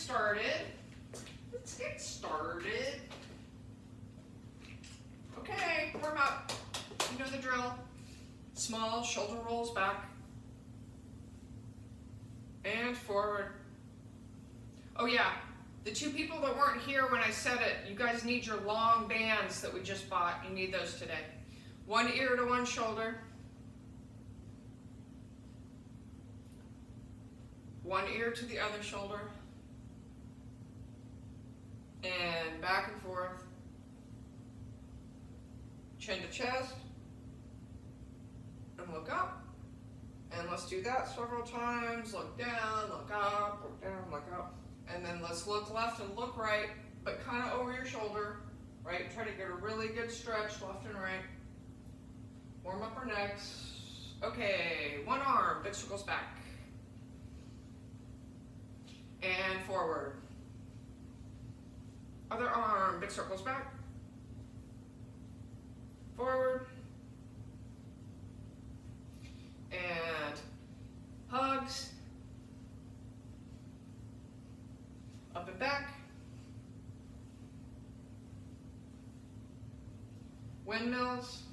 started. Let's get started. Okay, warm up. You know the drill. Small shoulder rolls back and forward. Oh yeah, the two people that weren't here when I said it, you guys need your long bands that we just bought. You need those today. One ear to one shoulder. One ear to the other shoulder. And back and forth. Chin to chest. And look up. And let's do that several times. Look down, look up, look down, look up. And then let's look left and look right, but kind of over your shoulder, right? Try to get a really good stretch left and right. Warm up our necks. Okay, one arm, big circles back. And forward. Other arm, big circles back. Forward. And hugs. Up and back. Windmills.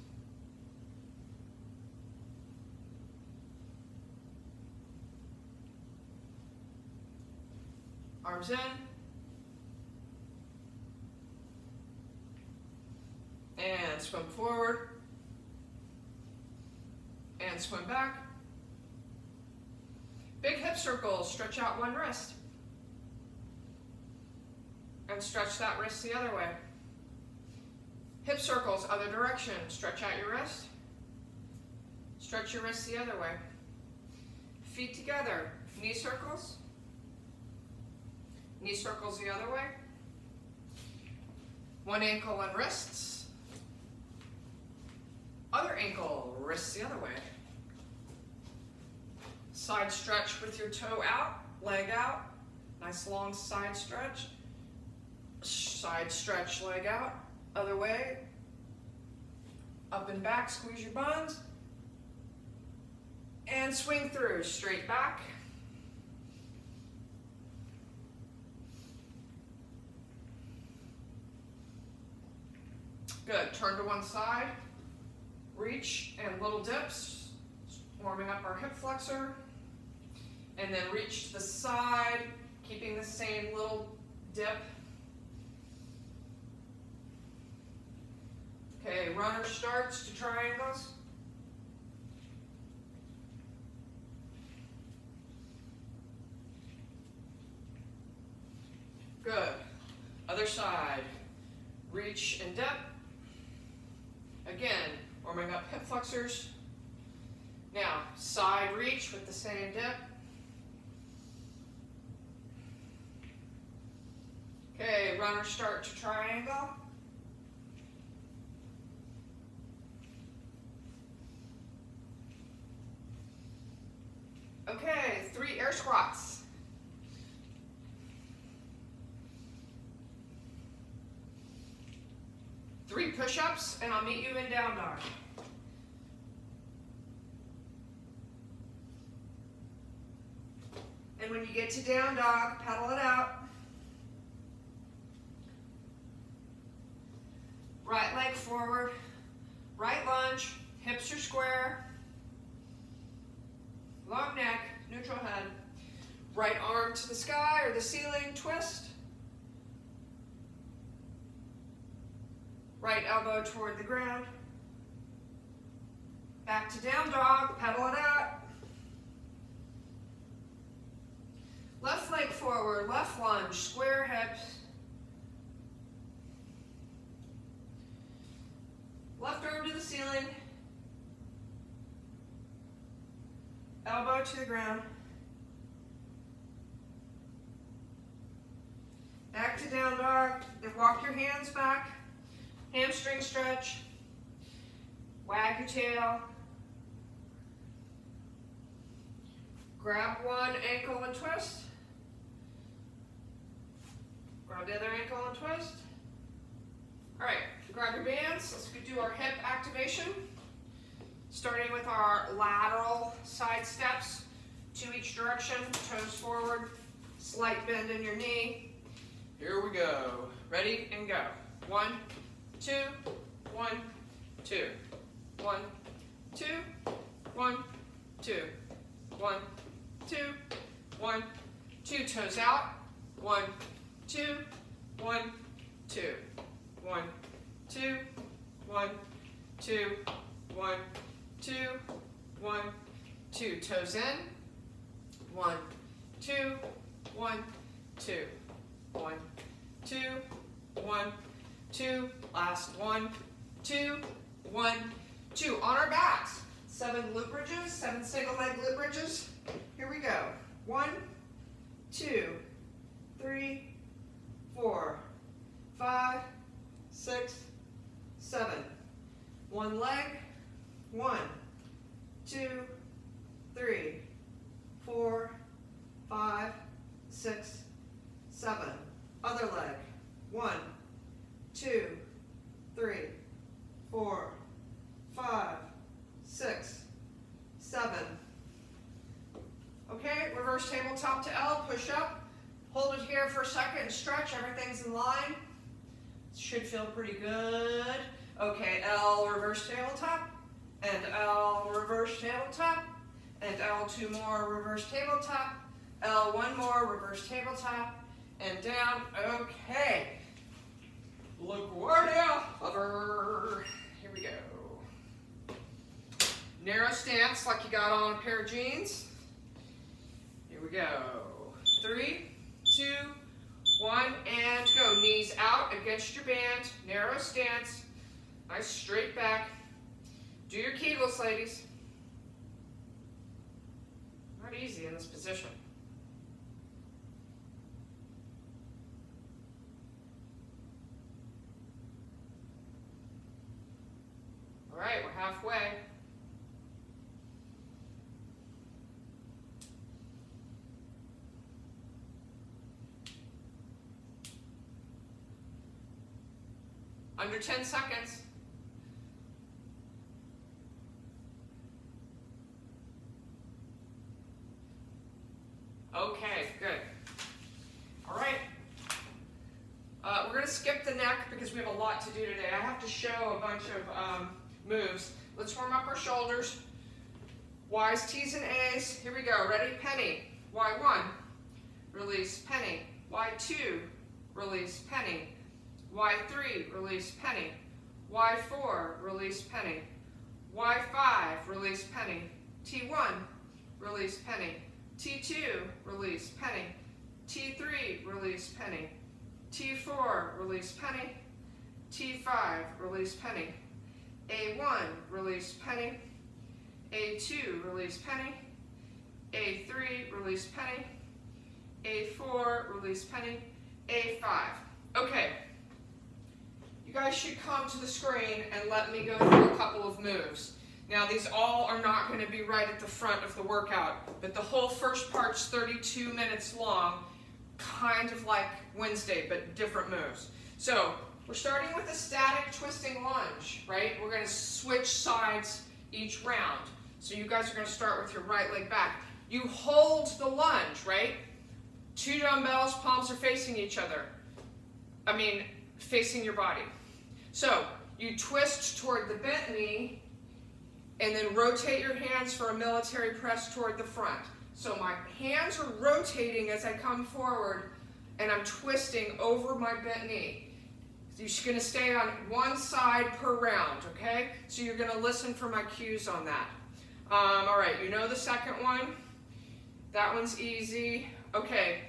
Arms in. And swim forward. And swim back. Big hip circles, stretch out one wrist. And stretch that wrist the other way. Hip circles, other direction. Stretch out your wrist. Stretch your wrist the other way. Feet together. Knee circles. Knee circles the other way. One ankle and wrists. Other ankle, wrists the other way. Side stretch with your toe out, leg out. Nice long side stretch. Side stretch, leg out, other way. Up and back, squeeze your buns. And swing through, straight back. Good, turn to one side. Reach and little dips, warming up our hip flexor. And then reach to the side, keeping the same little dip. Okay, runner starts to triangles. Good. Other side. Reach and dip. Again, warming up hip flexors. Now, side reach with the same dip. Okay, runner start to triangle. Okay, 3 air squats. Three push-ups, and I'll meet you in down dog. And when you get to down dog, pedal it out. Right leg forward, right lunge, hips are square, long neck, neutral head. Right arm to the sky or the ceiling, twist. Right elbow toward the ground. Back to down dog, pedal it out. Left leg forward, left lunge, square hips. Left arm to the ceiling. Elbow to the ground. Back to down dog, and walk your hands back. Hamstring stretch. Wag your tail. Grab one ankle and twist. Grab the other ankle and twist. All right, grab your bands. Let's do our hip activation. Starting with our lateral side steps, 2 each direction, toes forward, Slight bend in your knee. Here we go. Ready and go. 1, 2, 1, 2. 1, 2, 1, 2. 1, 2, 1, 2. Toes out. 1, 2, 1, 2. 1, 2, 1, 2, 1, 2, 1, 2. Toes in. 1, 2, 1, 2. 1, 2, 1, 2. Last 1, 2, 1, 2. On our backs. 7 glute bridges, 7 single leg glute bridges. Here we go. 1, 2, 3, 4, 5, 6, 7. One leg. 1, 2, 3, 4, 5, 6, 7. Other leg. 1, 2, 3, 4, 5, 6, 7. Okay, reverse tabletop to L, push up. Hold it here for a second and stretch. Everything's in line. Should feel pretty good. Okay, L, reverse tabletop. And L, reverse tabletop. And L, 2 more, reverse tabletop. L, 1 more, reverse tabletop. And down. Okay. LaGuardia hover. Here we go. Narrow stance like you got on a pair of jeans. Here we go. 3, 2, 1, and go. Knees out against your band. Narrow stance. Nice straight back. Do your Kegels, ladies. Not easy in this position. All right, we're halfway. Under 10 seconds. Okay, good. All right. We're going to skip the neck because we have a lot to do today. I have to show a bunch of moves. Let's warm up our shoulders. Y's, T's, and A's. Here we go. Ready? Penny. Y1. Release. Penny. Y2. Release. Penny. Y3. Release. Penny. Y4. Release. Penny. Y5. Release. Penny. T1. Release. Penny. T2. Release. Penny. T3. Release. Penny. T4. Release. Penny. T5. Release. Penny. A1, release penny. A2, release penny. A3, release penny. A4, release penny. A5. Okay. You guys should come to the screen and let me go through a couple of moves. Now, these all are not going to be right at the front of the workout, but the whole first part's 32 minutes long, kind of like Wednesday, but different moves. So, we're starting with a static twisting lunge, right? We're going to switch sides each round. So you guys are going to start with your right leg back. You hold the lunge, right? 2 dumbbells, palms are facing each other. Facing your body. So you twist toward the bent knee and then rotate your hands for a military press toward the front. So my hands are rotating as I come forward and I'm twisting over my bent knee. You're going to stay on one side per round, okay? So you're going to listen for my cues on that. All right, you know the second one? That one's easy. Okay,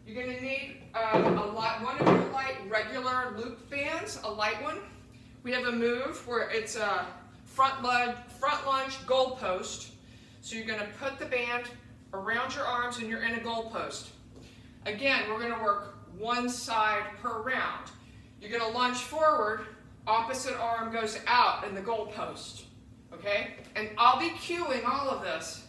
you're going to need one of your light regular loop bands, a light one. We have a move where it's a front lunge goalpost. So you're going to put the band around your arms and you're in a goalpost. Again, we're going to work one side per round. You're going to lunge forward, opposite arm goes out in the goalpost, okay? And I'll be cueing all of this,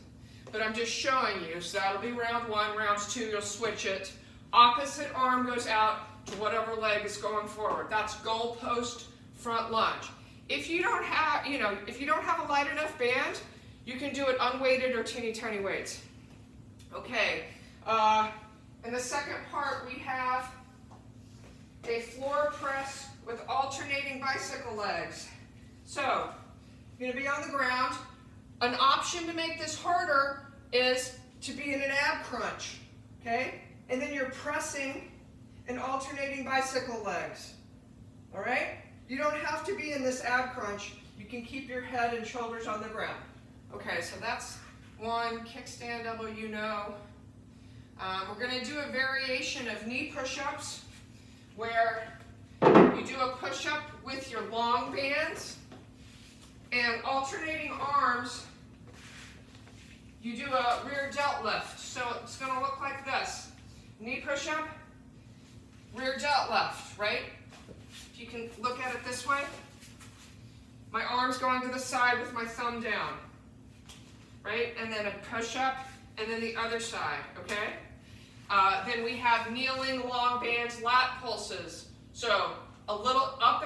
but I'm just showing you. So that'll be round 1, rounds 2, you'll switch it. Opposite arm goes out to whatever leg is going forward. That's goalpost front lunge. If you don't have, if you don't have a light enough band, you can do it unweighted or teeny tiny weights. Okay, In the second part, we have a floor press with alternating bicycle legs. So, you're going to be on the ground. An option to make this harder is to be in an ab crunch, okay? And then you're pressing and alternating bicycle legs, all right? You don't have to be in this ab crunch. You can keep your head and shoulders on the ground. Okay, so that's one kickstand elbow, you know. We're going to do a variation of knee push-ups where you do a push-up with your long bands and alternating arms. You do a rear delt lift. So it's going to look like this. Knee push-up, rear delt lift, right? If you can look at it this way. My arm's going to the side with my thumb down, right? And then a push-up, and then the other side, okay? Then we have kneeling long bands lat pulses. So a little up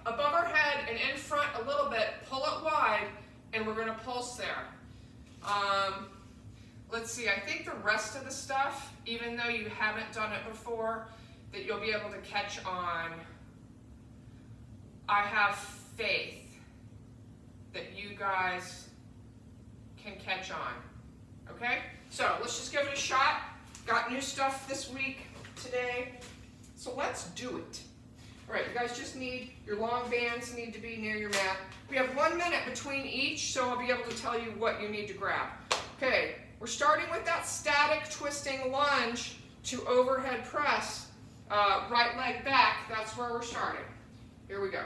above our head and in front a little bit, pull it wide, and we're going to pulse there. Let's see, I think the rest of the stuff, even though you haven't done it before, that you'll be able to catch on. I have faith that you guys can catch on, okay? So let's just give it a shot. Got new stuff this week, today, so let's do it. All right, you guys just need, your long bands need to be near your mat. We have 1 minute between each, so I'll be able to tell you what you need to grab. Okay, we're starting with that static twisting lunge to overhead press, right leg back. That's where we're starting. Here we go.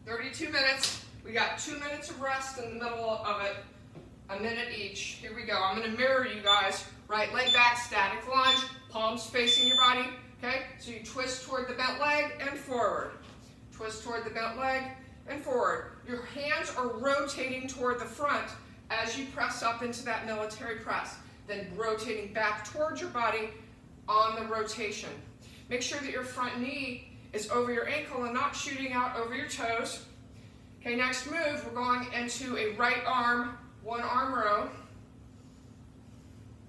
32 minutes. We got 2 minutes of rest in the middle of it, a minute each. Here we go. I'm going to mirror you guys. Right leg back, static lunge, palms facing your body. Okay, so you twist toward the bent leg and forward. Twist toward the bent leg and forward. Your hands are rotating toward the front as you press up into that military press. Then rotating back towards your body on the rotation. Make sure that your front knee is over your ankle and not shooting out over your toes. Okay, next move, we're going into a right arm, one arm row.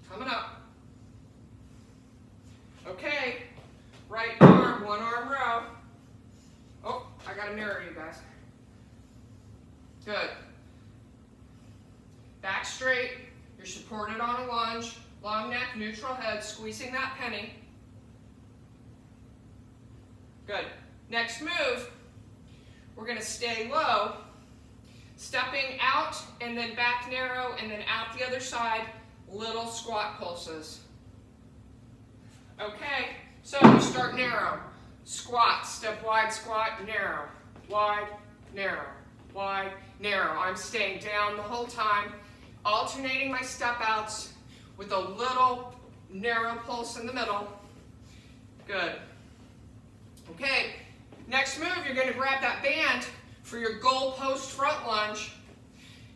Coming up. Okay, right arm, one arm row. Oh, I gotta mirror you guys. Good. Back straight, you're supported on a lunge, long neck, neutral head, squeezing that penny. Good. Next move, we're going to stay low, stepping out and then back narrow and then out the other side, little squat pulses. Okay, so you start narrow. Squat, step wide, squat, narrow, wide, narrow, wide, narrow. I'm staying down the whole time, alternating my step outs with a little narrow pulse in the middle. Good. Okay, next move, you're going to grab that band for your goal post front lunge.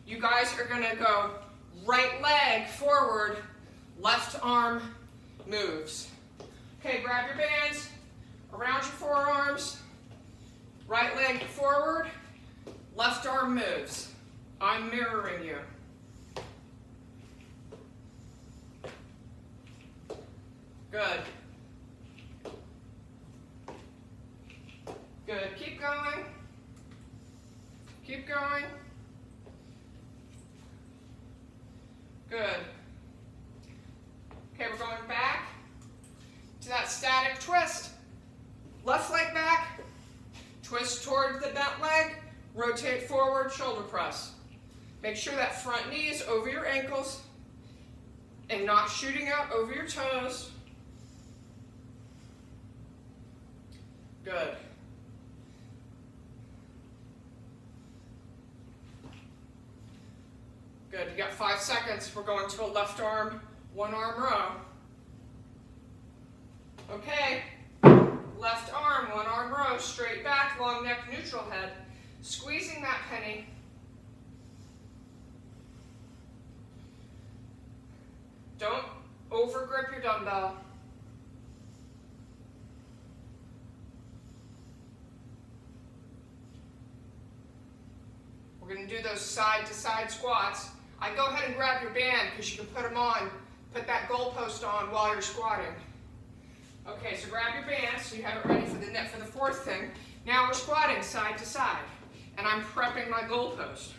You guys are going to go right leg forward, left arm moves. Okay, grab your bands around your forearms, right leg forward, left arm moves. I'm mirroring you. Good. Good. Keep going. Keep going. Good. Okay, we're going back to that static twist. Left leg back, twist toward the bent leg, rotate forward, shoulder press. Make sure that front knee is over your ankles and not shooting out over your toes. Good. Good, you got 5 seconds. We're going to a left arm, one arm row. Okay, left arm, one arm row, straight back, long neck, neutral head. Squeezing that penny. Don't over grip your dumbbell. We're going to do those side to side squats. I go ahead and grab your band because you can put them on, put that goalpost on while you're squatting. Okay, so grab your band so you have it ready for the fourth thing. Now we're squatting side to side, and I'm prepping my goalpost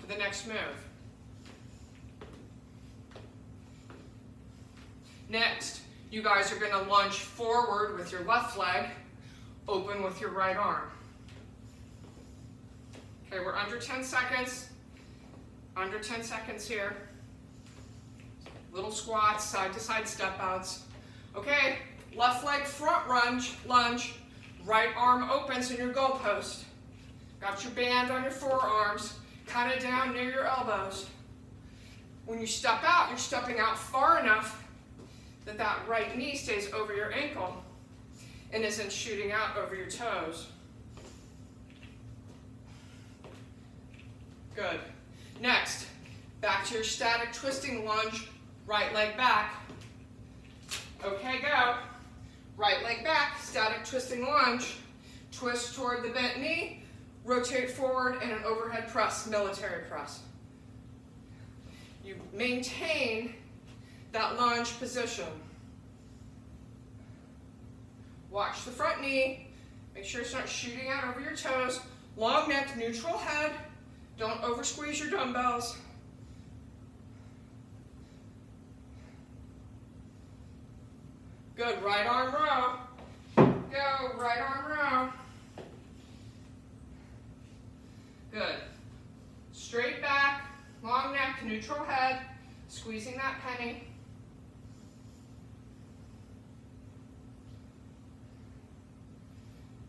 for the next move. Next, you guys are going to lunge forward with your left leg, open with your right arm. Okay, we're under 10 seconds. Under 10 seconds here. Little squats, side to side step outs. Okay, left leg front lunge, right arm opens in your goalpost. Got your band on your forearms, kind of down near your elbows. When you step out, you're stepping out far enough that that right knee stays over your ankle and isn't shooting out over your toes. Good. Next, back to your static twisting lunge, right leg back. Okay, go. Right leg back, static twisting lunge, twist toward the bent knee, rotate forward in an overhead press, military press. You maintain that lunge position. Watch the front knee, make sure it's not shooting out over your toes. Long neck, neutral head. Don't over squeeze your dumbbells. Good, right arm row. Go, right arm row. Good. Straight back, long neck, neutral head, squeezing that penny.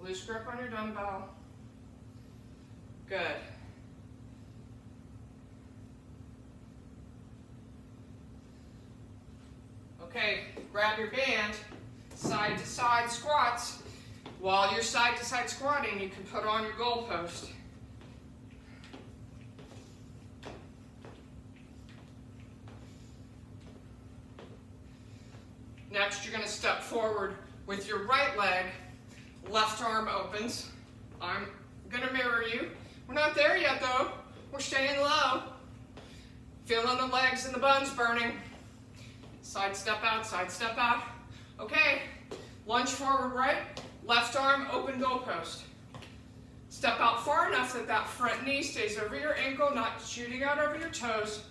Loose grip on your dumbbell. Good. Okay, grab your band, side to side squats. While you're side to side squatting, you can put on your goalpost. Next, you're going to step forward with your right leg, left arm opens. I'm going to mirror you. We're not there yet though. We're staying low. Feeling the legs and the buns burning. Side step out, side step out. Okay, lunge forward right, left arm, open goalpost. Step out far enough that that front knee stays over your ankle, not shooting out over your toes.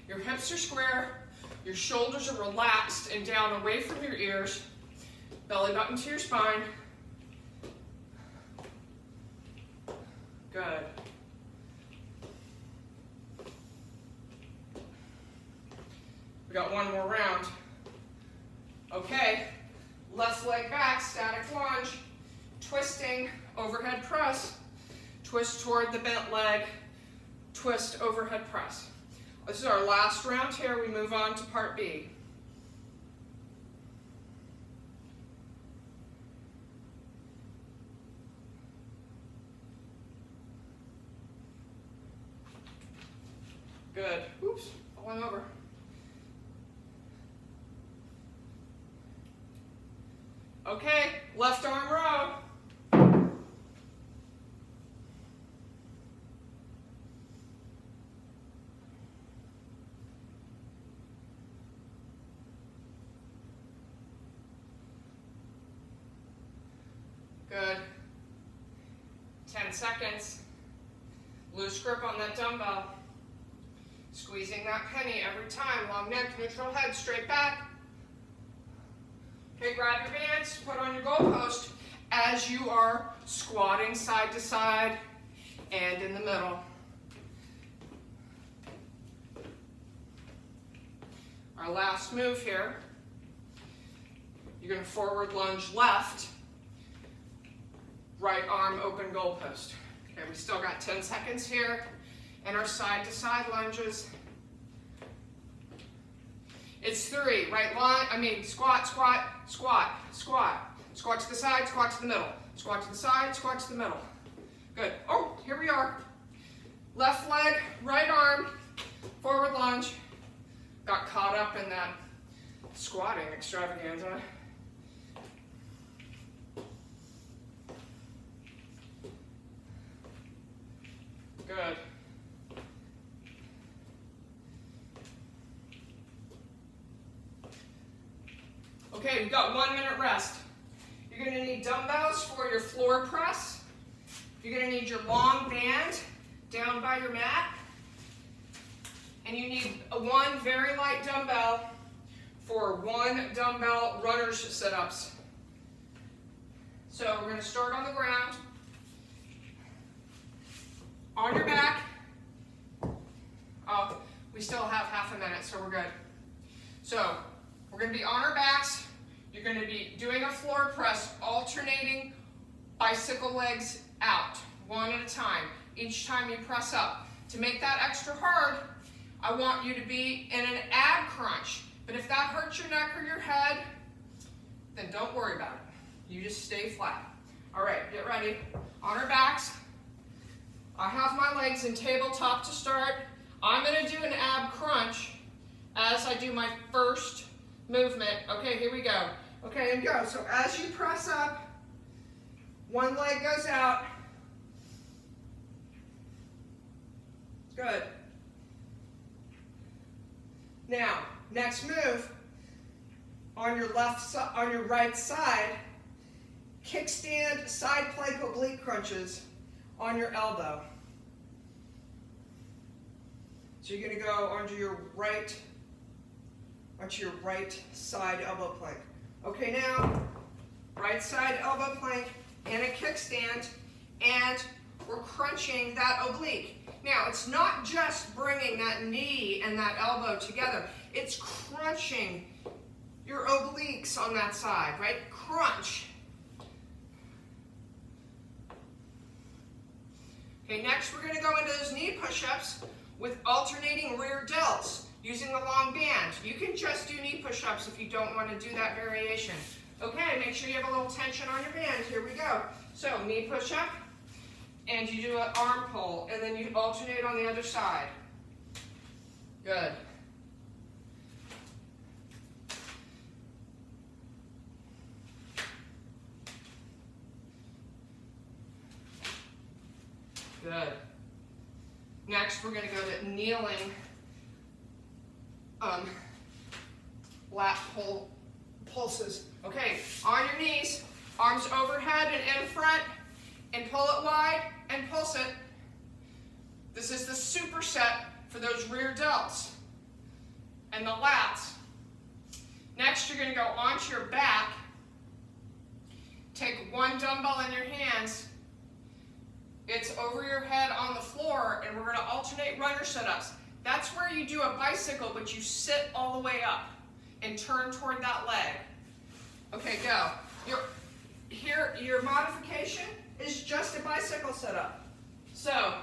Your hips are square, your shoulders are relaxed and down away from your ears. Belly button to your spine. Good. We got one more round. Okay, left leg back, static lunge, twisting, overhead press, twist toward the bent leg, twist, overhead press. This is our last round here. We move on to part B. Good. Oops, falling over. Okay, left arm row. Good. 10 seconds. Loose grip on that dumbbell. Squeezing that penny every time. Long neck, neutral head, straight back. Okay, grab your bands, put on your goalpost as you are squatting side to side and in the middle. Our last move here, you're going to forward lunge left, right arm open goalpost. Okay, we still got 10 seconds here and our side to side lunges. It's 3, right squat, squat, squat, squat. Squat to the side, squat to the middle. Squat to the side, squat to the middle. Good. Oh, here we are. Left leg, right arm, forward lunge. Got caught up in that squatting extravaganza. Good. Okay, we got 1 minute rest. You're going to need dumbbells for your floor press. You're going to need your long band down by your mat. And you need one very light dumbbell for 1 dumbbell runner's sit-ups. So we're going to start on the ground, on your back. Oh, we still have half a minute, so we're good. So we're going to be on our backs. You're going to be doing a floor press, alternating bicycle legs out, one at a time, each time you press up. To make that extra hard, I want you to be in an ab crunch. But if that hurts your neck or your head, then don't worry about it. You just stay flat. All right, get ready. On our backs. I have my legs in tabletop to start. I'm going to do an ab crunch as I do my first movement. Okay, here we go. Okay, and go. So as you press up, one leg goes out. Good. Now, next move, on your on your right side, kickstand side plank oblique crunches on your elbow. So you're going to go onto your right side elbow plank. Okay, now, right side elbow plank and a kickstand, and we're crunching that oblique. Now, it's not just bringing that knee and that elbow together. It's crunching your obliques on that side, right? Crunch. Okay, next we're going to go into those knee push-ups with alternating rear delts using the long band. You can just do knee push-ups if you don't want to do that variation. Okay, make sure you have a little tension on your band. Here we go. So, knee push-up, and you do an arm pull, and then you alternate on the other side. Good. Good. Next, we're going to go to kneeling lat pull pulses. Okay, on your knees, arms overhead and in front, and pull it wide and pulse it. This is the superset for those rear delts and the lats. Next, you're going to go onto your back. Take one dumbbell in your hands. It's over your head on the floor, and we're going to alternate runner sit-ups. That's where you do a bicycle, but you sit all the way up and turn toward that leg. Okay, go. Your modification is just a bicycle sit-up. So,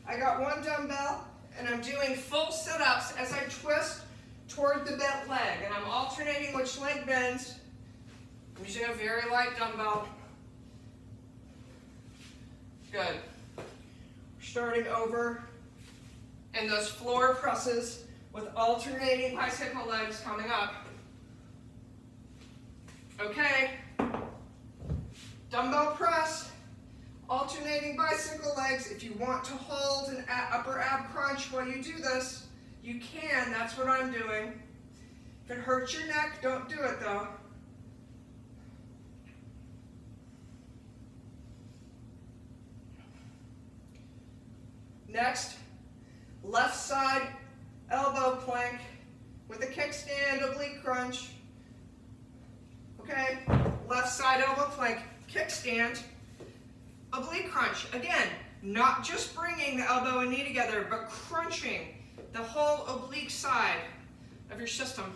I got one dumbbell, and I'm doing full sit-ups as I twist toward the bent leg, and I'm alternating which leg bends. I'm using a very light dumbbell. Good. Starting over, and those floor presses with alternating bicycle legs coming up. Okay. Dumbbell press, alternating bicycle legs. If you want to hold an upper ab crunch while you do this, you can. That's what I'm doing. If it hurts your neck, don't do it though. Next, left side elbow plank with a kickstand oblique crunch. Okay, left side elbow plank, kickstand, oblique crunch. Again, not just bringing the elbow and knee together, but crunching the whole oblique side of your system.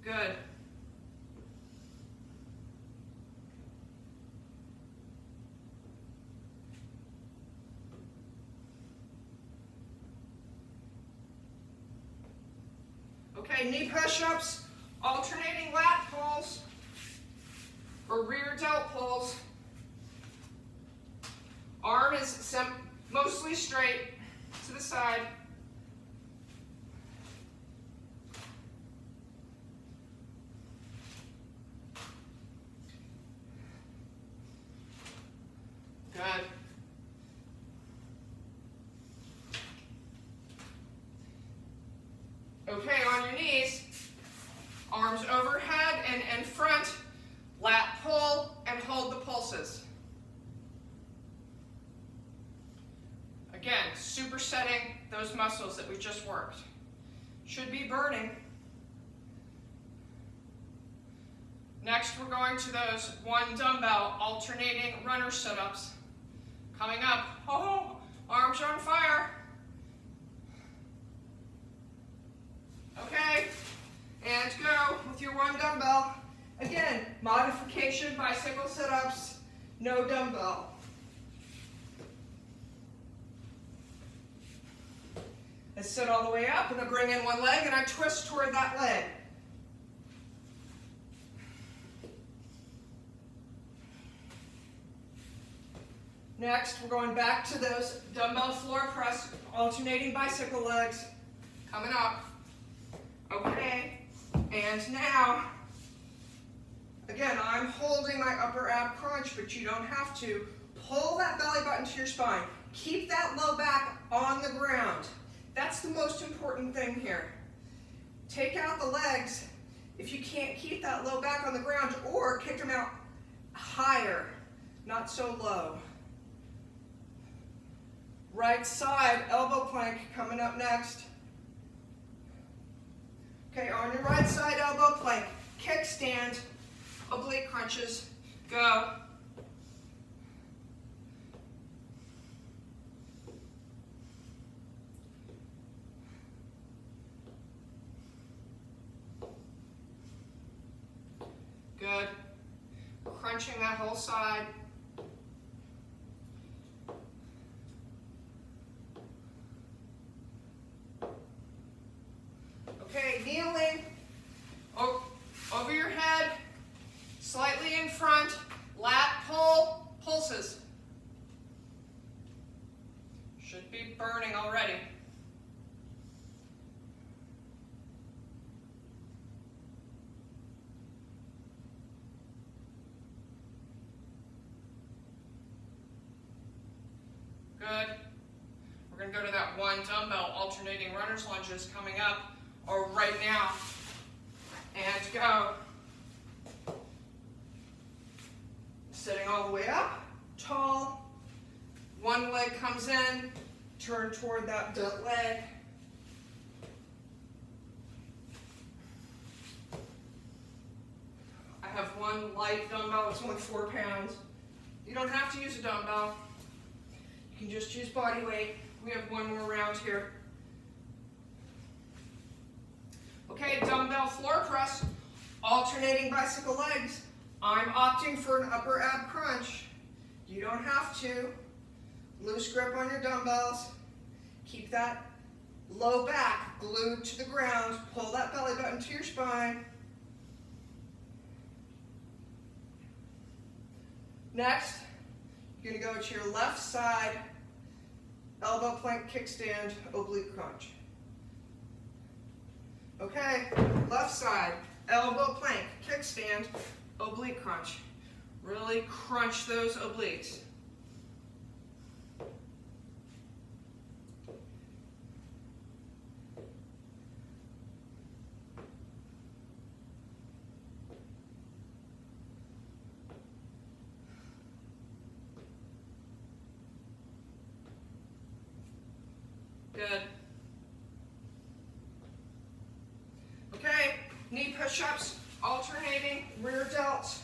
Good. Okay, knee push-ups, alternating lat pulls, or rear delt pulls. Arm is mostly straight to the side. Good. Okay, Again, supersetting those muscles that we just worked. Should be burning. Next, we're going to those one dumbbell alternating runner sit-ups. Coming up. Oh, arms are on fire. Okay, and go with your one dumbbell. Again, modification, bicycle sit-ups, no dumbbell. I sit all the way up, and I bring in one leg, and I twist toward that leg. Next, we're going back to those dumbbell floor press, alternating bicycle legs. Coming up. Okay, and now, again, I'm holding my upper ab crunch, but you don't have to. Pull that belly button to your spine. Keep that low back on the ground. That's the most important thing here. Take out the legs if you can't keep that low back on the ground, or kick them out higher, not so low. Right side, elbow plank coming up next. Okay, on your right side, elbow plank, kickstand, oblique crunches, go. Good. Crunching that whole side. Okay, kneeling over your head, slightly in front, lat pull, pulses. Should be burning already. Good. We're going to go to that one dumbbell alternating runner's lunges coming up, or right now. And go. Sitting all the way up, tall. One leg comes in, turn toward that leg. I have one light dumbbell, it's only 4 pounds. You don't have to use a dumbbell. You can just use body weight. We have one more round here. Okay, dumbbell floor press, alternating bicycle legs. I'm opting for an upper ab crunch. You don't have to. Loose grip on your dumbbells. Keep that low back glued to the ground. Pull that belly button to your spine. Next, you're going to go to your left side, elbow plank kickstand, oblique crunch. Okay, left side, elbow plank, kickstand, oblique crunch. Really crunch those obliques. Good. Okay, knee push-ups, alternating, rear delts.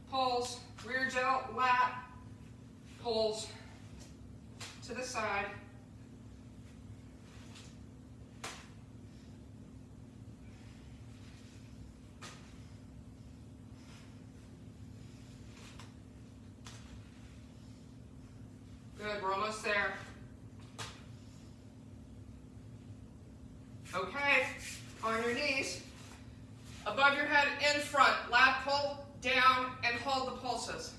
Pulls, rear delt, lat, pulls to the side. Good, we're almost there. Okay, on your knees, above your head, in front, lat pull, down, and hold the pulses.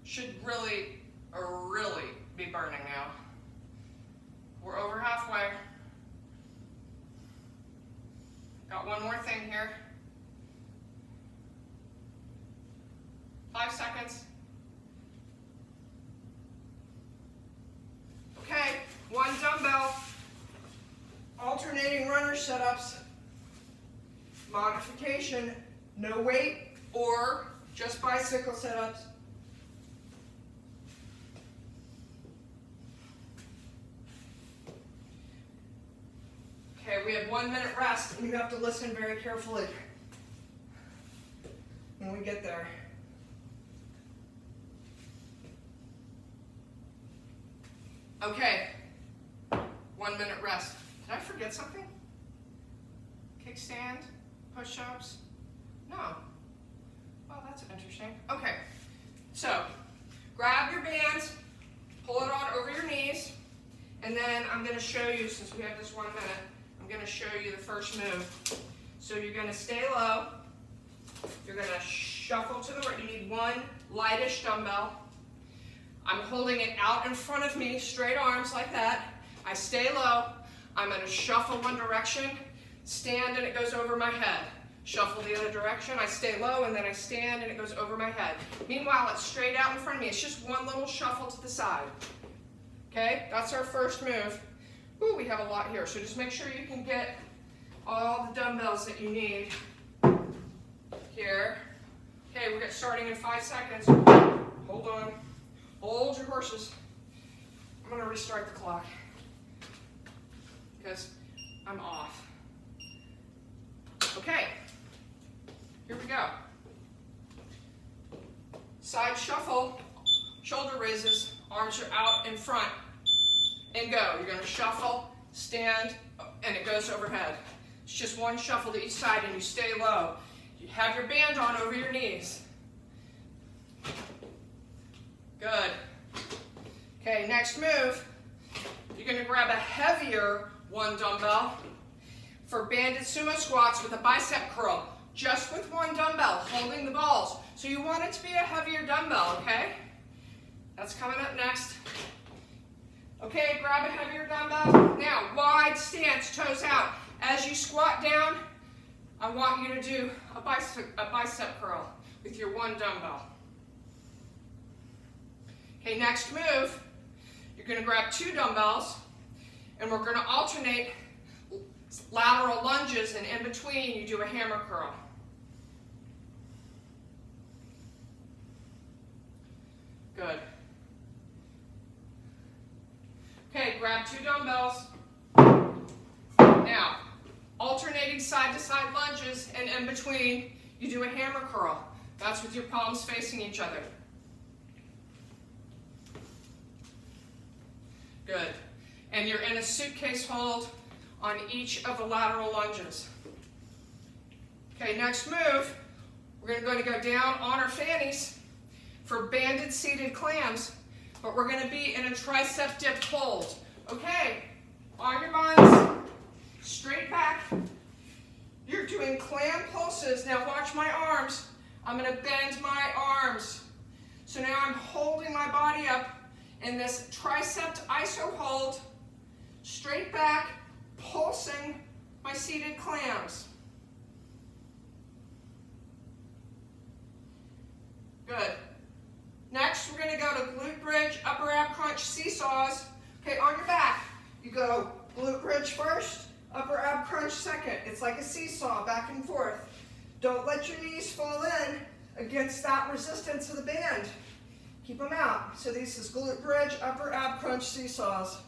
Should really be burning now. We're over halfway. Got one more thing here. 5 seconds. Okay, one dumbbell, alternating runner setups, modification, no weight or just bicycle sit-ups. Okay, we have 1 minute rest, and you have to listen very carefully when we get there. Okay, 1 minute rest. Did I forget something? Kickstand, push-ups? No. Well, that's interesting. Okay, so grab your bands, pull it on over your knees, and then I'm going to show you, since we have this 1 minute, I'm going to show you the first move. So you're going to stay low. You're going to shuffle to the right. You need one lightish dumbbell. I'm holding it out in front of me, straight arms like that. I stay low. I'm going to shuffle one direction, stand, and it goes over my head. Shuffle the other direction. I stay low, and then I stand, and it goes over my head. Meanwhile, it's straight out in front of me. It's just one little shuffle to the side. Okay, that's our first move. Ooh, we have a lot here, so just make sure you can get all the dumbbells that you need here. Okay, we're starting in 5 seconds. Hold on. Hold your horses. I'm going to restart the clock because I'm off. Okay, here we go. Side shuffle, shoulder raises, arms are out in front, and go. You're going to shuffle, stand, and it goes overhead. It's just one shuffle to each side, and you stay low. You have your band on over your knees. Good. Okay, next move. You're going to grab a heavier one dumbbell for banded sumo squats with a bicep curl, just with one dumbbell, holding the balls. So you want it to be a heavier dumbbell, okay? That's coming up next. Okay, grab a heavier dumbbell. Now, wide stance, toes out. As you squat down, I want you to do a bicep curl with your one dumbbell. Okay, next move, you're going to grab 2 dumbbells, and we're going to alternate lateral lunges, and in between you do a hammer curl. Good. Okay, grab 2 dumbbells. Now, alternating side-to-side lunges, and in between you do a hammer curl. That's with your palms facing each other. Good. And you're in a suitcase hold on each of the lateral lunges. Okay, next move, we're going to go down on our fannies for banded seated clams, but we're going to be in a tricep dip hold. Okay, on your buns, straight back. You're doing clam pulses. Now watch my arms. I'm going to bend my arms. So now I'm holding my body up in this tricep iso hold, straight back, pulsing my seated clams. Good. Next, we're going to go to glute bridge, upper ab crunch, seesaws. Okay, on your back, you go glute bridge first, upper ab crunch second. It's like a seesaw, back and forth. Don't let your knees fall in against that resistance of the band. Keep them out. So this is glute bridge, upper ab crunch, seesaws.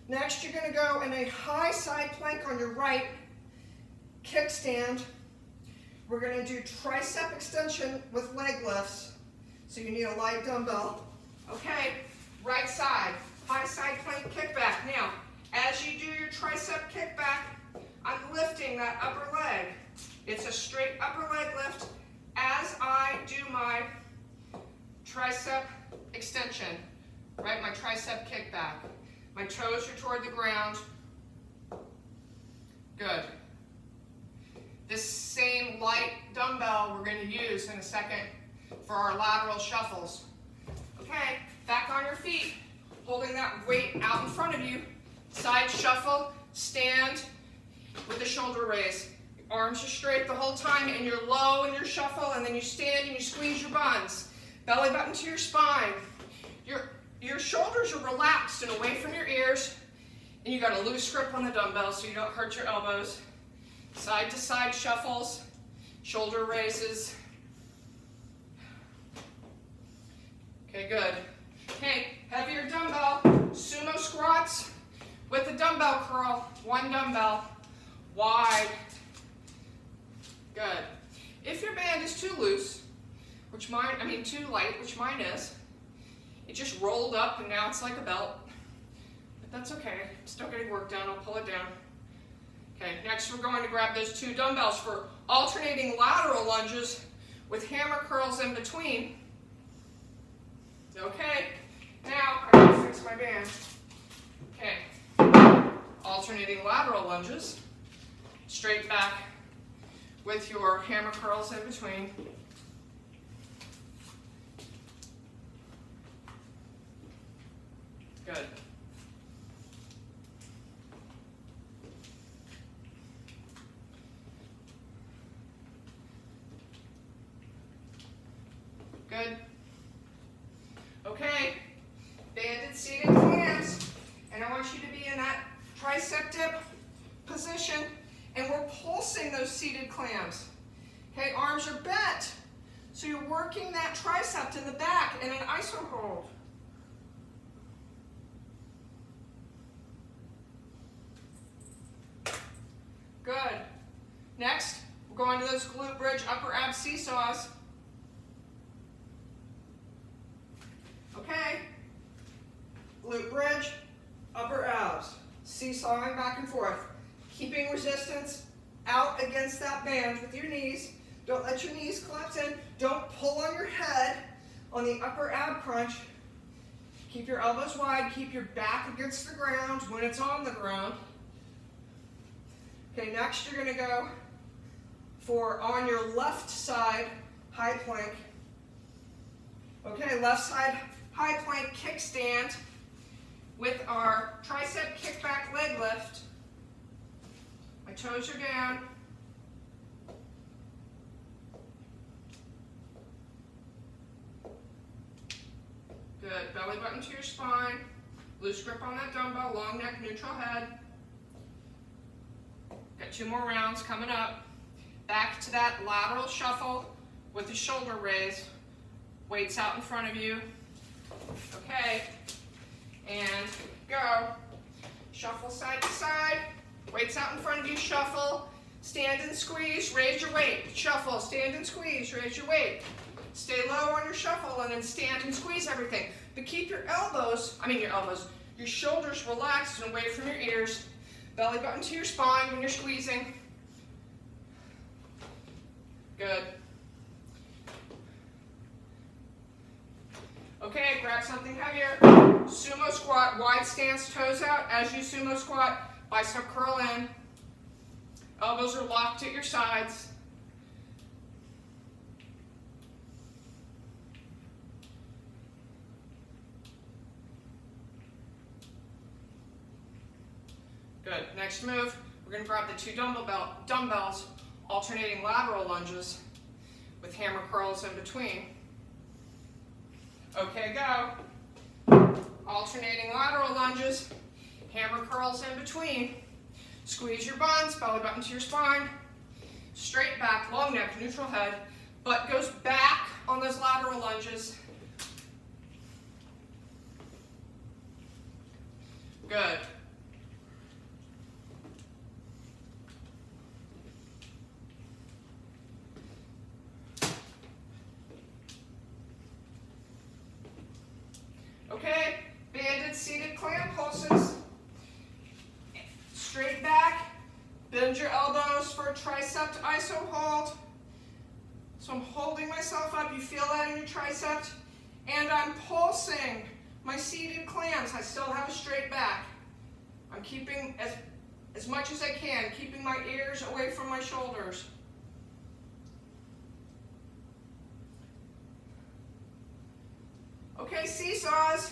Next, you're going to go in a high side plank on your right, kickstand. We're going to do tricep extension with leg lifts. So you need a light dumbbell. Okay, right side, high side plank kickback. Now, as you do your tricep kickback, I'm lifting that upper leg. It's a straight upper leg lift as I do my tricep extension, right? My tricep kickback. My toes are toward the ground. Good. This same light dumbbell we're going to use in a second for our lateral shuffles. Okay, back on your feet, holding that weight out in front of you. Side shuffle, stand with the shoulder raise. Arms are straight the whole time, and you're low in your shuffle, and then you stand and you squeeze your buns. Belly button to your spine. Your shoulders are relaxed and away from your ears, and you got a loose grip on the dumbbell so you don't hurt your elbows. Side to side shuffles, shoulder raises. Okay, good. Okay, heavier dumbbell, sumo squats with a dumbbell curl, one dumbbell, wide. Good. If your band is too loose, too light, which mine is, it just rolled up and now it's like a belt. But that's okay, I'm still getting work done, I'll pull it down. Okay, next we're going to grab those two dumbbells for alternating lateral lunges with hammer curls in between. Okay, now I gotta fix my band. Okay, alternating lateral lunges, straight back with your hammer curls in between. Good. Good. Okay, banded seated clams, and I want you to be in that tricep dip position, and we're pulsing those seated clams. Okay, arms are bent, so you're working that tricep in the back in an iso hold. Good. Next, we're going to those glute bridge upper ab seesaws. Okay, glute bridge, upper abs, seesawing back and forth, keeping resistance out against that band with your knees. Don't let your knees collapse in. Don't pull on your head on the upper ab crunch. Keep your elbows wide, keep your back against the ground when it's on the ground. Okay, next you're gonna go for on your left side high plank. Okay, left side high plank kickstand with our tricep kickback leg lift. My toes are down. Good, belly button to your spine. Loose grip on that dumbbell, long neck, neutral head. Got 2 more rounds coming up. Back to that lateral shuffle with the shoulder raise. Weights out in front of you. Okay, and go. Shuffle side to side. Weights out in front of you, shuffle. Stand and squeeze, raise your weight. Shuffle, stand and squeeze, raise your weight. Stay low on your shuffle and then stand and squeeze everything. But keep your your shoulders relaxed and away from your ears. Belly button to your spine when you're squeezing. Good. Okay, grab something heavier. Sumo squat, wide stance, toes out. As you sumo squat, bicep curl in. Elbows are locked at your sides. Good. Next move, we're going to grab the 2 dumbbells, alternating lateral lunges with hammer curls in between. Okay, go. Alternating lateral lunges, hammer curls in between. Squeeze your buns, belly button to your spine. Straight back, long neck, neutral head. Butt goes back on those lateral lunges. Good. Okay, banded seated clam pulses. Straight back, bend your elbows for a tricep to iso hold. So I'm holding myself up, you feel that in your tricep, and I'm pulsing my seated clams. I still have a straight back. I'm keeping as much as I can, keeping my ears away from my shoulders. Okay, seesaws.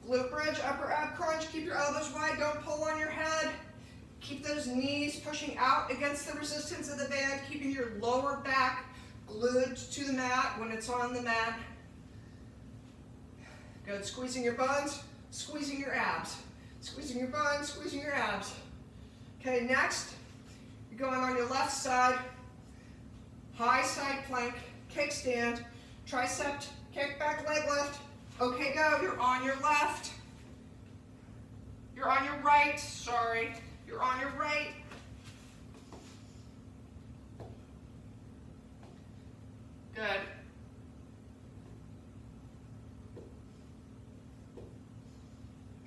Glute bridge, upper ab crunch. Keep your elbows wide, don't pull on your head. Keep those knees pushing out against the resistance of the band, keeping your lower back glued to the mat when it's on the mat. Good, squeezing your buns, squeezing your abs. Squeezing your buns, squeezing your abs. Okay, next, you're going on your left side. High side plank, kickstand, tricep, kick back, leg lift. Okay, go. You're on your left. You're on your right. Sorry. You're on your right. Good.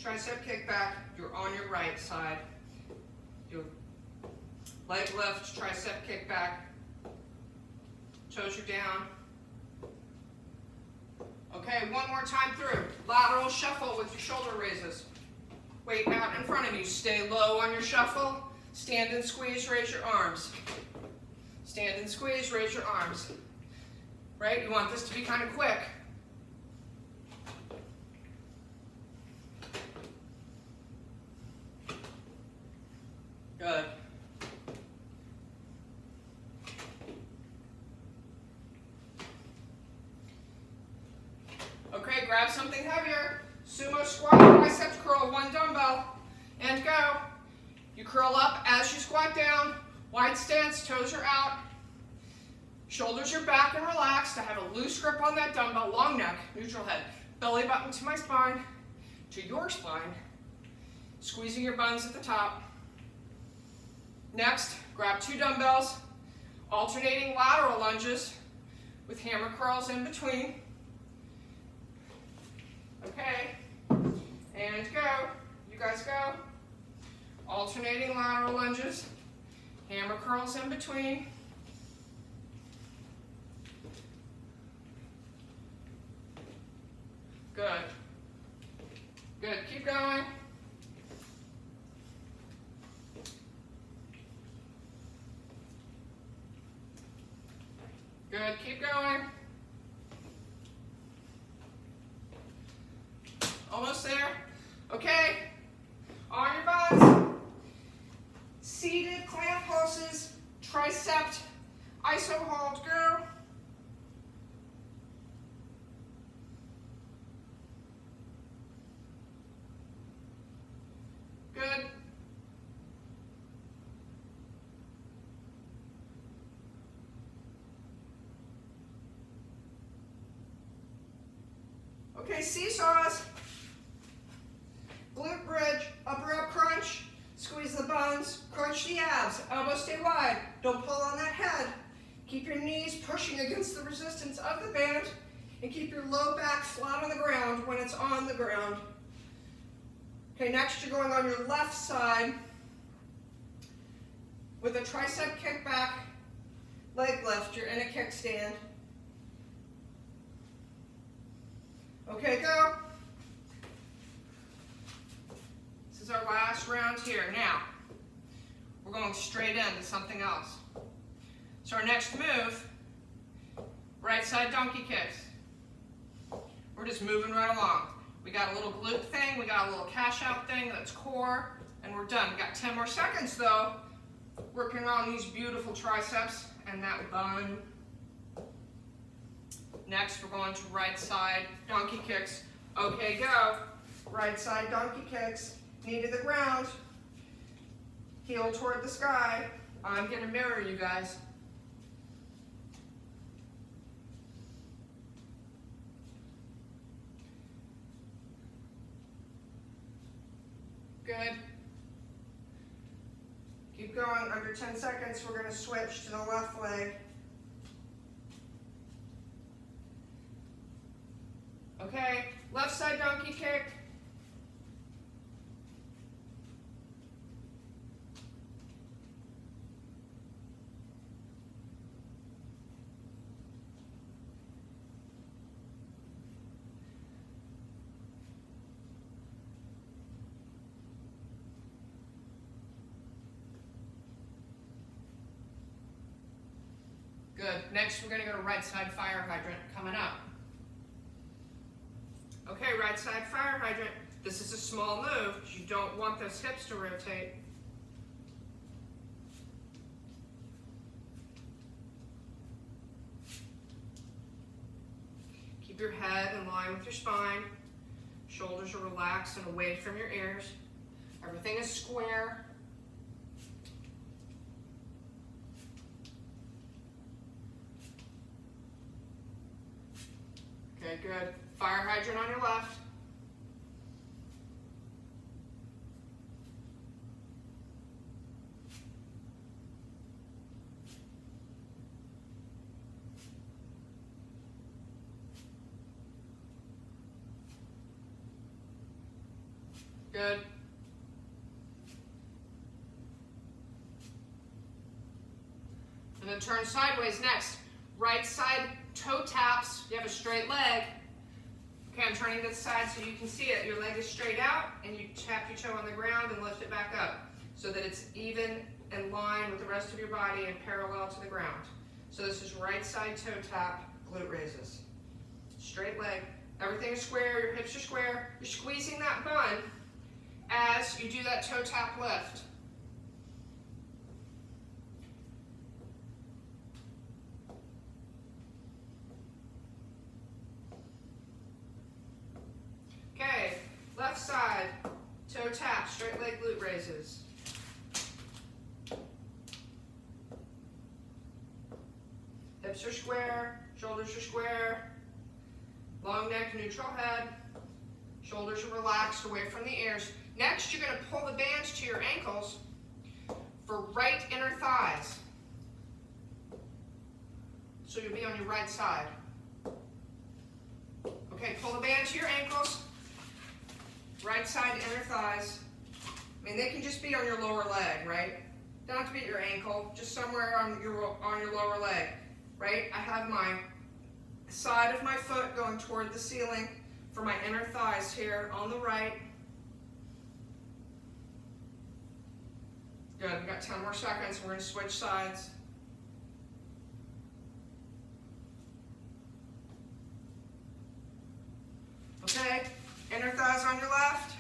Tricep kick back. You're on your right side. Your leg lift, tricep kick back. Toes are down. Okay, one more time through. Lateral shuffle with your shoulder raises. Weight out in front of you. Stay low on your shuffle. Stand and squeeze, raise your arms. Stand and squeeze, raise your arms. Right? You want this to be kind of quick. Good. Okay, grab something heavier. Sumo squat, biceps curl, one dumbbell, and go. You curl up as you squat down. Wide stance, toes are out. Shoulders are back and relaxed. I have a loose grip on that dumbbell, long neck, neutral head. Belly button to my spine, to your spine. Squeezing your buns at the top. Next, grab 2 dumbbells, alternating lateral lunges with hammer curls in between. Okay, and go. You guys go. Alternating lateral lunges, hammer curls in between. Good. Good, keep going. Good, keep going. Almost there. Okay, on your butts. Seated clamp pulses, tricep, iso hold, go. Good. Okay, seesaws. Glute bridge, upper up crunch. Squeeze the buns, crunch the abs. Elbows stay wide. Don't pull on that head. Keep your knees pushing against the resistance of the band, and keep your low back flat on the ground when it's on the ground. Okay, next you're going on your left side with a tricep kickback, leg lift. You're in a kickstand. Okay, go. This is our last round here. Now, we're going straight into something else. So our next move, right side donkey kicks. We're just moving right along. We got a little glute thing, we got a little cash out thing, that's core, and we're done. We got 10 more seconds though, working on these beautiful triceps and that bun. Next, we're going to right side donkey kicks. Okay, go. Right side donkey kicks. Knee to the ground. Heel toward the sky. I'm gonna mirror you guys. Good. Keep going. Under 10 seconds, we're gonna switch to the left leg. Okay, left side donkey kick. Good. Next, we're gonna go to right side fire hydrant coming up. Okay, right side fire hydrant. This is a small move because you don't want those hips to rotate. Keep your head in line with your spine. Shoulders are relaxed and away from your ears. Everything is square. good. Fire hydrant on your left. Good. And then turn sideways next. Right side toe taps. You have a straight leg. Okay, I'm turning to the side so you can see it. Your leg is straight out, and you tap your toe on the ground and lift it back up so that it's even in line with the rest of your body and parallel to the ground. So this is right side toe tap, glute raises. Straight leg. Everything is square. Your hips are square. You're squeezing that bun as you do that toe tap lift. Okay, left side, toe tap, straight leg glute raises. Hips are square, shoulders are square, long neck, neutral head, shoulders are relaxed away from the ears. Next, you're going to pull the bands to your ankles for right inner thighs. So you'll be on your right side. Okay, pull the band to your ankles, right side inner thighs. I mean, they can just be on your lower leg, right? Don't have to be at your ankle, just somewhere on your lower leg, right? I have my side of my foot going toward the ceiling for my inner thighs here on the right. Good, we've got 10 more seconds. We're going to switch sides. Okay, inner thighs on your left.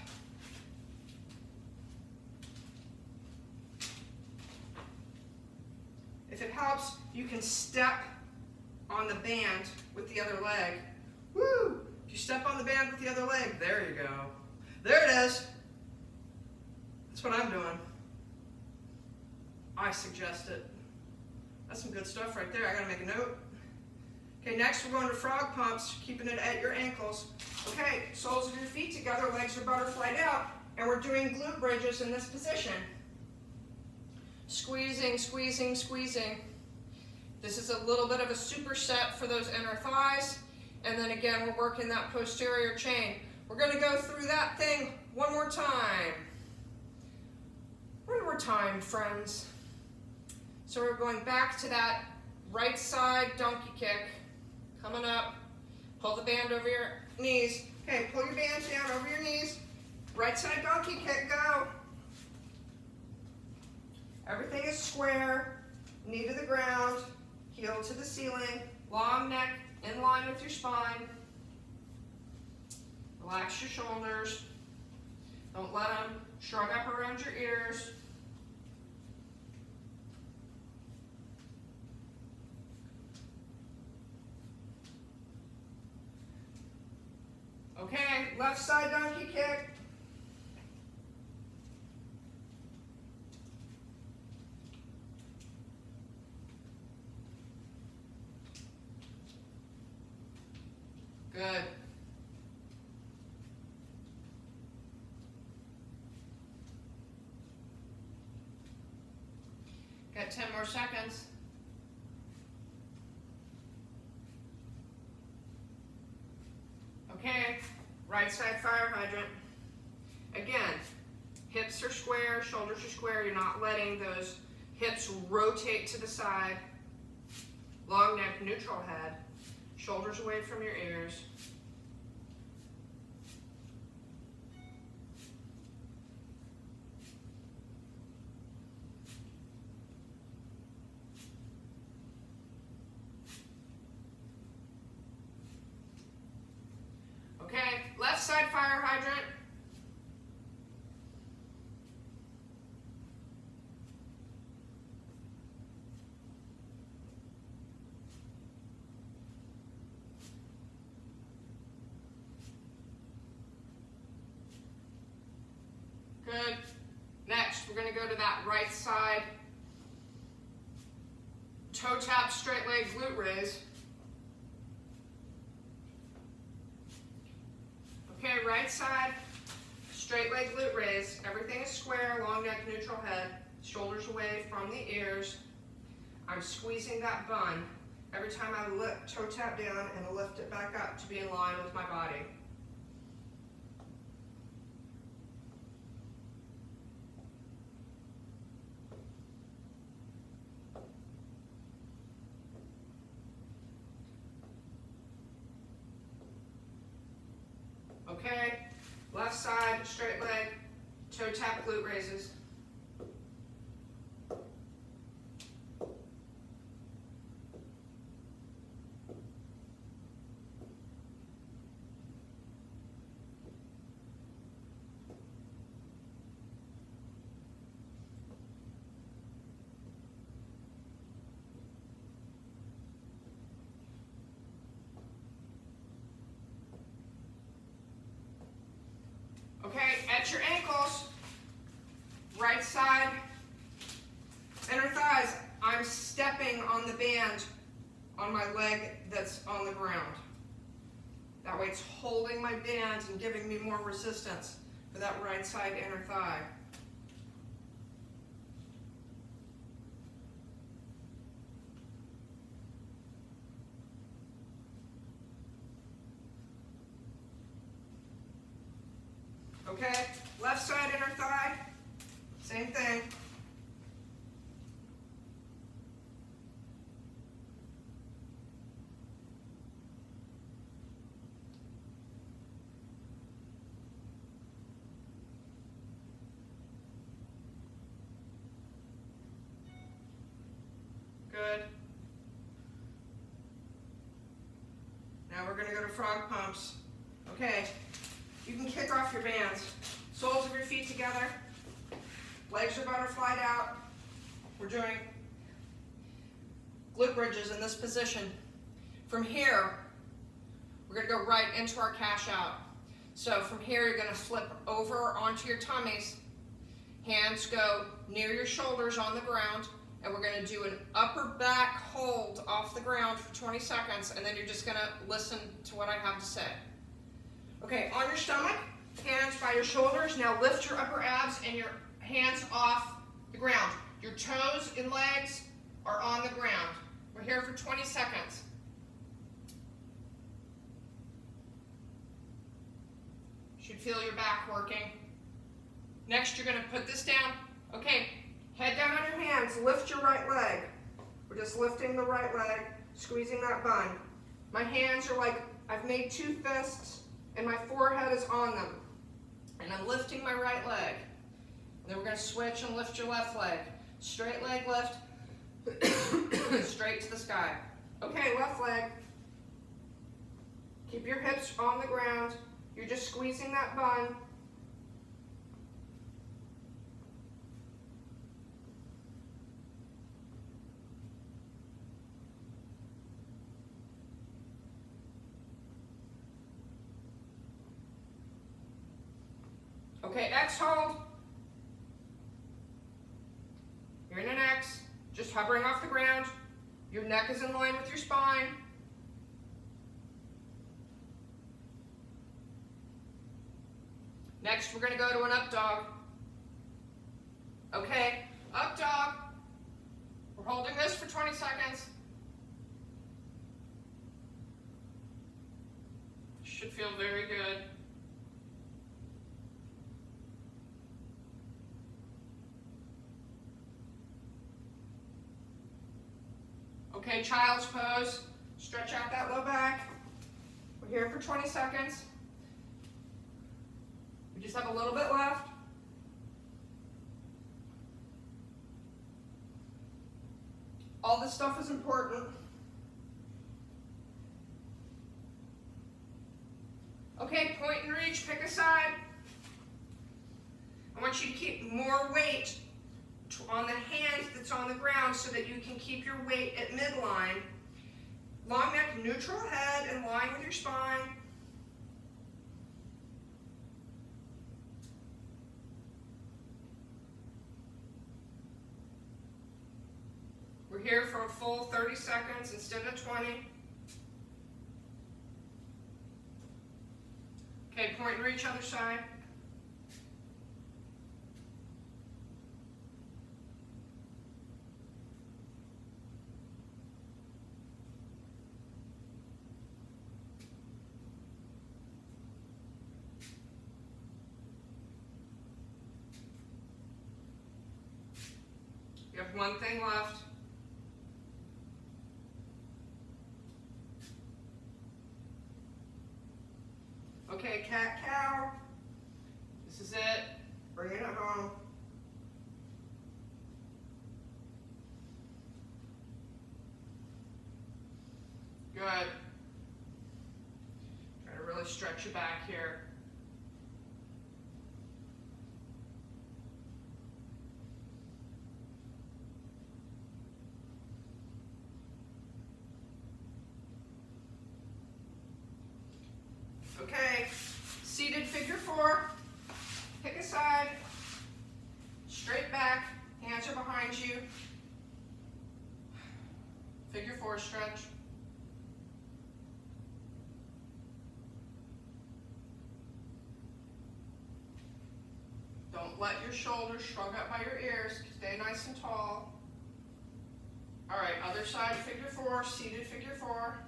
If it helps, you can step on the band with the other leg. Woo! If you step on the band with the other leg, there you go. There it is. That's what I'm doing. I suggest it. That's some good stuff right there. I gotta make a note. Okay, next we're going to frog pumps, keeping it at your ankles. Okay, soles of your feet together, legs are butterflied out, and we're doing glute bridges in this position. Squeezing, squeezing, squeezing. This is a little bit of a superset for those inner thighs, and then again, we're working that posterior chain. We're gonna go through that thing one more time. One more time, friends. So we're going back to that right side donkey kick. Coming up, pull the band over your knees. Okay, pull your band down over your knees. Right side donkey kick, go. Everything is square, knee to the ground, heel to the ceiling, long neck in line with your spine. Relax your shoulders. Don't let them shrug up around your ears. Okay, left side donkey kick. Good. Got 10 more seconds. Okay, right side fire hydrant. Again, hips are square, shoulders are square. You're not letting those hips rotate to the side. Long neck, neutral head. Shoulders away from your ears. Okay, left side fire hydrant. Good. Next, we're going to go to that right side toe tap, straight leg glute raise. Okay, right side, straight leg glute raise. Everything is square, long neck, neutral head, shoulders away from the ears. I'm squeezing that bun every time I toe tap down and lift it back up to be in line with my body. Okay, left side, straight leg, toe tap glute raises. Okay, at your ankles, right side, inner thighs, I'm stepping on the band on my leg that's on the ground. That way it's holding my band and giving me more resistance for that right side inner thigh. Okay, left side inner thigh, same thing. Good. Now we're going to go to frog pumps. Okay. You can kick off your bands. Soles of your feet together. Legs are butterflied out. We're doing glute bridges in this position. From here, we're going to go right into our cash out. So from here, you're going to flip over onto your tummies. Hands go near your shoulders on the ground. And we're going to do an upper back hold off the ground for 20 seconds. And then you're just going to listen to what I have to say. Okay, on your stomach, hands by your shoulders. Now lift your upper abs and your hands off the ground. Your toes and legs are on the ground. We're here for 20 seconds. Should feel your back working. Next, you're going to put this down. Okay, head down on your hands. Lift your right leg. We're just lifting the right leg, squeezing that bun. My hands are like I've made two fists, and my forehead is on them. And I'm lifting my right leg. And then we're going to switch and lift your left leg. Straight leg lift, straight to the sky. Okay, left leg. Keep your hips on the ground. You're just squeezing that bun. Okay, X hold. You're in an X, just hovering off the ground. Your neck is in line with your spine. Next, we're going to go to an up dog. Okay, up dog. We're holding this for 20 seconds. Should feel very good. Okay, child's pose. Stretch out that low back. We're here for 20 seconds. We just have a little bit left. All this stuff is important. Okay, point and reach, pick a side. I want you to keep more weight on the hand that's on the ground so that you can keep your weight at midline. Long neck, neutral head, in line with your spine. We're here for a full 30 seconds instead of 20. Okay, pointing to each other's side. You have one thing left. Okay, cat, cow. This is it. Bringing it home. Good. Try to really stretch your back here. Okay, seated figure four, pick a side, straight back, hands are behind you, figure four stretch. Don't let your shoulders shrug up by your ears, stay nice and tall. All right, other side, figure four, seated figure four.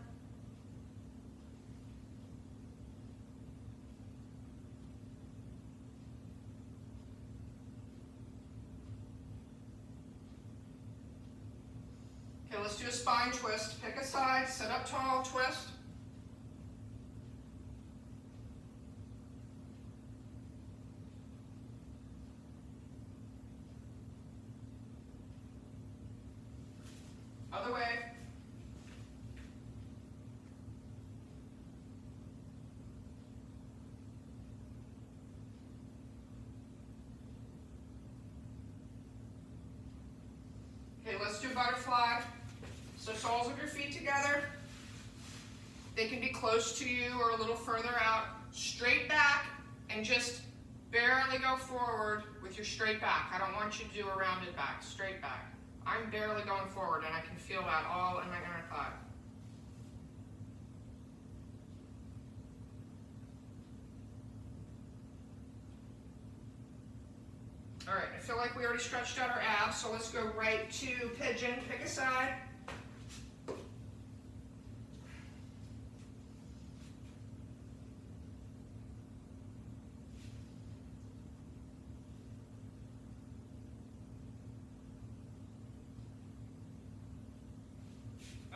Okay, let's do a spine twist. Pick a side, sit up tall, twist. Other way. Okay, let's do butterfly. So soles of your feet together. They can be close to you or a little further out. Straight back and just barely go forward with your straight back. I don't want you to do a rounded back, straight back. I'm barely going forward and I can feel that all in my inner thigh. All right, I feel like we already stretched out our abs, so let's go right to pigeon. Pick a side.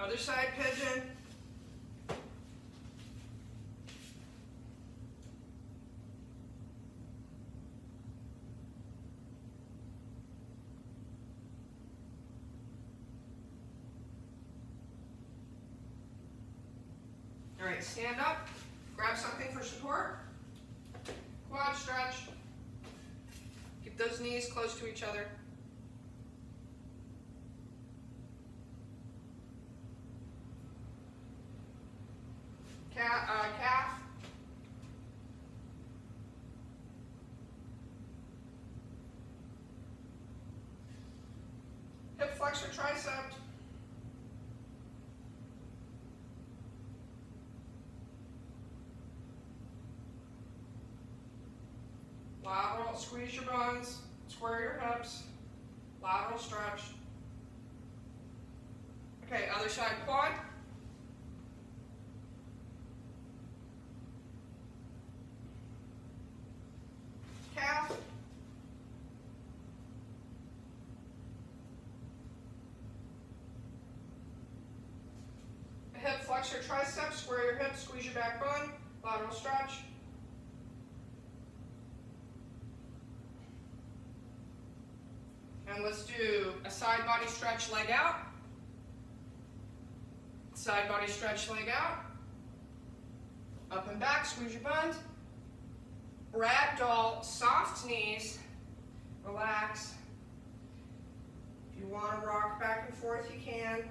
Other side pigeon. All right, stand up, grab something for support. Quad stretch. Keep those knees close to each other. Calf. Hip flexor tricep. Lateral, squeeze your buns, square your hips, lateral stretch. Okay, other side quad. Calf. Hip flexor tricep, square your hips, squeeze your back bone, lateral stretch. And let's do a side body stretch, leg out. Side body stretch, leg out. Up and back, squeeze your buns. Ragdoll, soft knees, relax. If you want to rock back and forth, you can.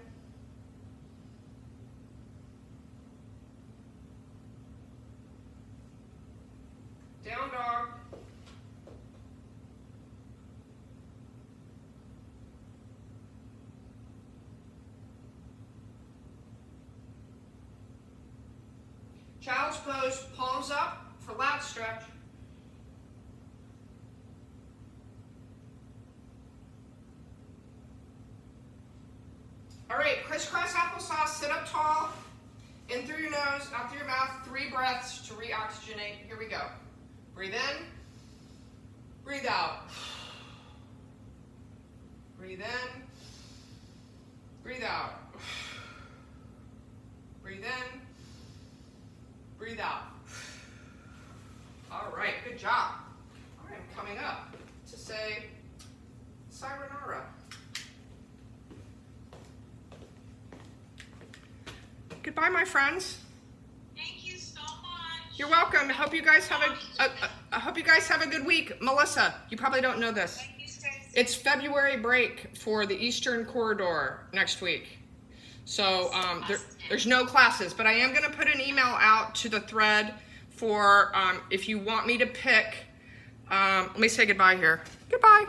Down dog. Child's pose, palms up for lat stretch. All right, crisscross applesauce, sit up tall, in through your nose, out through your mouth, 3 breaths to reoxygenate. Here we go. Breathe in, breathe out. Breathe in, breathe out. Breathe in, breathe out. All right, good job. All right, I'm coming up to say sayonara. Goodbye, my friends. Thank you so much. You're welcome. I hope you guys have I hope you guys have a good week. Melissa, you probably don't know this. Thank you, Stacey. It's February break for the Eastern Corridor next week. So there's no classes, but I am going to put an email out to the thread for if you want me to pick. Let me say goodbye here. Goodbye.